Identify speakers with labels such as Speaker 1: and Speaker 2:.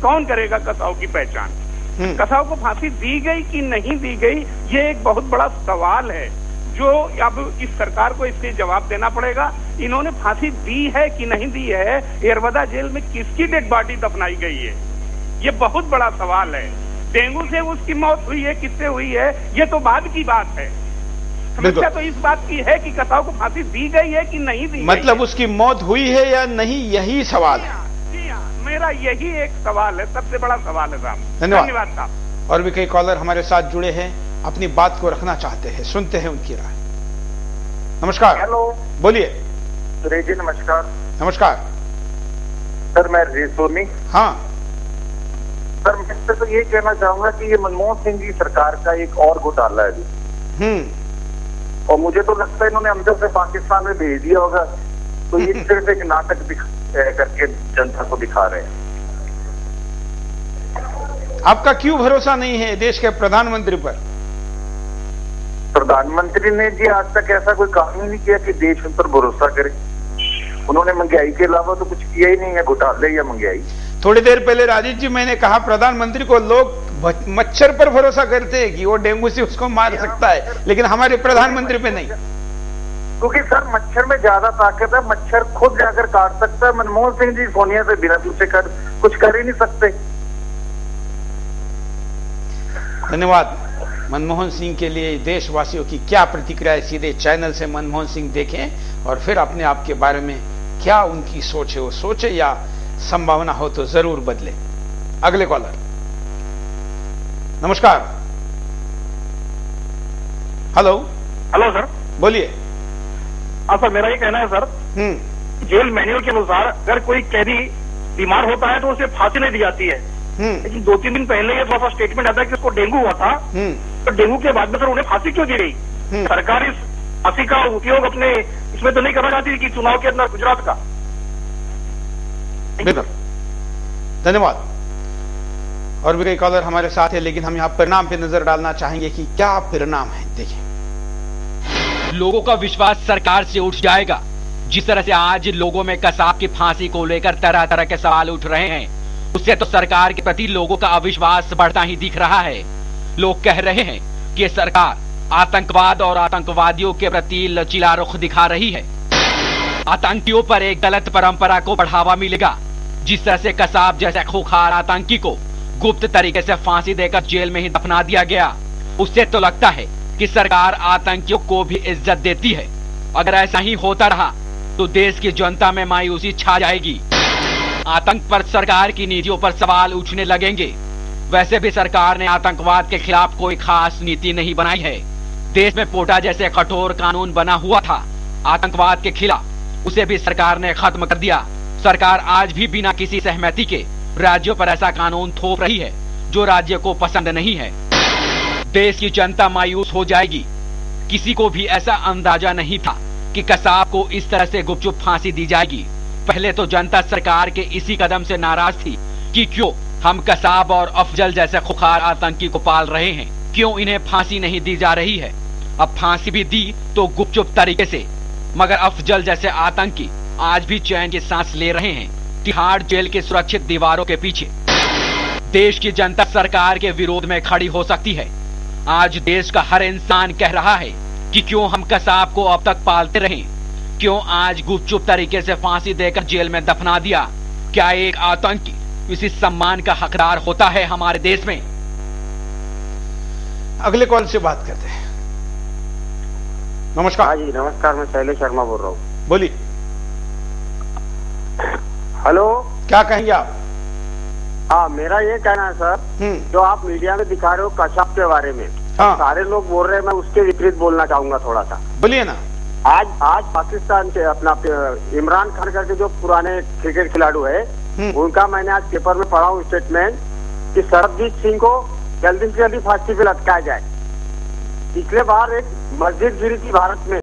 Speaker 1: कौन करेगा कसाऊ की पहचान? कसाऊ को फांसी दी गई कि नहीं दी गई, ये एक बहुत बड़ा सवाल है जो अब इस सरकार को इसके जवाब देना पड़ेगा। इन्होंने फांसी दी है कि नहीं दी है, येरवदा जेल में किसकी डेड बॉडी दफनाई गई है, ये बहुत बड़ा सवाल है। डेंगू से उसकी मौत हुई है, किससे हुई है, ये तो बाद की बात है। समस्या तो इस बात की है कि कसाऊ को फांसी दी गई है कि नहीं दी
Speaker 2: मतलब उसकी मौत हुई है या नहीं, यही सवाल है।
Speaker 1: जी हाँ, मेरा यही एक सवाल है, सबसे बड़ा सवाल है साहब।
Speaker 2: धन्यवाद साहब। और भी कई कॉलर हमारे साथ जुड़े हैं, अपनी बात को रखना चाहते हैं, सुनते हैं उनकी राय। नमस्कार।
Speaker 3: हेलो,
Speaker 2: बोलिए।
Speaker 3: सुरेश जी नमस्कार।
Speaker 2: नमस्कार
Speaker 3: सर, मैं सोनी।
Speaker 2: हाँ
Speaker 3: सर, मैं तो ये कहना चाहूंगा कि ये मनमोहन सिंह जी सरकार का एक और घोटाला है जी। और मुझे तो लगता है इन्होंने अंदर से पाकिस्तान में भेज दिया होगा, तो ये सिर्फ एक नाटक करके जनता को दिखा रहे हैं।
Speaker 2: आपका क्यों भरोसा नहीं है देश के प्रधानमंत्री पर?
Speaker 3: प्रधानमंत्री ने जी आज तक ऐसा कोई काम ही नहीं किया कि देश उन पर भरोसा करे। उन्होंने महंगाई के अलावा तो कुछ किया ही नहीं है, घोटाले या महंगाई।
Speaker 2: थोड़ी देर पहले राजीव जी मैंने कहा प्रधानमंत्री को लोग मच्छर पर भरोसा करते हैं कि वो डेंगू से उसको मार सकता है, लेकिन हमारे प्रधानमंत्री पे नहीं।
Speaker 3: क्योंकि सर मच्छर में ज्यादा ताकत है, मच्छर खुद जाकर काट सकता है। मनमोहन सिंह जी सोनिया से बिना पूछे कुछ कर ही नहीं सकते।
Speaker 2: धन्यवाद। मनमोहन सिंह के लिए देशवासियों की क्या प्रतिक्रिया है, सीधे चैनल से मनमोहन सिंह देखें और फिर अपने आप के बारे में क्या उनकी सोच है वो सोचे, या संभावना हो तो जरूर बदले। अगले कॉलर। नमस्कार। हेलो।
Speaker 4: हेलो सर,
Speaker 2: बोलिए।
Speaker 4: हाँ सर, मेरा ये कहना है सर, जेल मैन्युअल के अनुसार अगर कोई कैदी बीमार होता है तो उसे फांसी नहीं दी जाती है। लेकिन 2-3 दिन पहले ये थोड़ा सा स्टेटमेंट आता है कि उसको डेंगू हुआ था, तो डेंगू के बाद में सर उन्हें फांसी क्यों दी गई? सरकार इस फांसी का उपयोग अपने इसमें तो नहीं करना चाहती कि चुनाव के अंदर गुजरात का।
Speaker 2: धन्यवाद। और भी कई कॉलर हमारे साथ है, लेकिन हम यहाँ परिणाम पे नजर डालना चाहेंगे कि क्या परिणाम है। देखिए,
Speaker 5: लोगों का विश्वास सरकार से उठ जाएगा। जिस तरह से आज लोगों में कसाब की फांसी को लेकर तरह तरह के सवाल उठ रहे हैं, उससे तो सरकार के प्रति लोगों का अविश्वास बढ़ता ही दिख रहा है। लोग कह रहे हैं कि ये सरकार आतंकवाद और आतंकवादियों के प्रति लचीला रुख दिखा रही है। आतंकियों पर एक गलत परंपरा को बढ़ावा मिलेगा। जिस तरह से कसाब जैसे खूंखार आतंकी को गुप्त तरीके से फांसी देकर जेल में ही दफना दिया गया, उससे तो लगता है कि सरकार आतंकियों को भी इज्जत देती है। अगर ऐसा ही होता रहा तो देश की जनता में मायूसी छा जाएगी। आतंक पर सरकार की नीतियों पर सवाल उठने लगेंगे। वैसे भी सरकार ने आतंकवाद के खिलाफ कोई खास नीति नहीं बनाई है। देश में पोटा जैसे कठोर कानून बना हुआ था आतंकवाद के खिलाफ, उसे भी सरकार ने खत्म कर दिया। सरकार आज भी बिना किसी सहमति के राज्यों पर ऐसा कानून थोप रही है जो राज्य को पसंद नहीं है। देश की जनता मायूस हो जाएगी। किसी को भी ऐसा अंदाजा नहीं था कि कसाब को इस तरह से गुपचुप फांसी दी जाएगी। पहले तो जनता सरकार के इसी कदम से नाराज थी कि क्यों हम कसाब और अफजल जैसे खुखार आतंकी को पाल रहे हैं, क्यों इन्हें फांसी नहीं दी जा रही है। अब फांसी भी दी तो गुपचुप तरीके से, मगर अफजल जैसे आतंकी आज भी चैन की सांस ले रहे हैं तिहाड़ जेल के सुरक्षित दीवारों के पीछे। देश की जनता सरकार के विरोध में खड़ी हो सकती है। आज देश का हर इंसान कह रहा है कि क्यों हम कसाब को अब तक पालते रहें, क्यों आज गुपचुप तरीके से फांसी देकर जेल में दफना दिया। क्या एक आतंकी इसी सम्मान का हकदार होता है हमारे देश में?
Speaker 2: अगले कॉल से बात करते हैं। नमस्कार।
Speaker 6: हाँ जी नमस्कार, मैं शैलेश शर्मा बोल रहा हूँ।
Speaker 2: बोलिए।
Speaker 6: हेलो,
Speaker 2: क्या कहेंगे आप?
Speaker 6: हाँ, मेरा ये कहना है सर, जो आप मीडिया में दिखा रहे हो कसाब के बारे में, सारे लोग बोल रहे हैं, मैं उसके विपरीत बोलना चाहूंगा थोड़ा सा।
Speaker 2: बोलिए ना।
Speaker 6: आज पाकिस्तान के अपना इमरान खान करके जो पुराने क्रिकेट खिलाड़ी है, उनका मैंने आज पेपर में पढ़ा हूँ स्टेटमेंट कि सरबजीत सिंह को जल्दी से जल्दी फांसी पे लटकाया जाए। पिछले बार एक मस्जिद गिरी थी भारत में,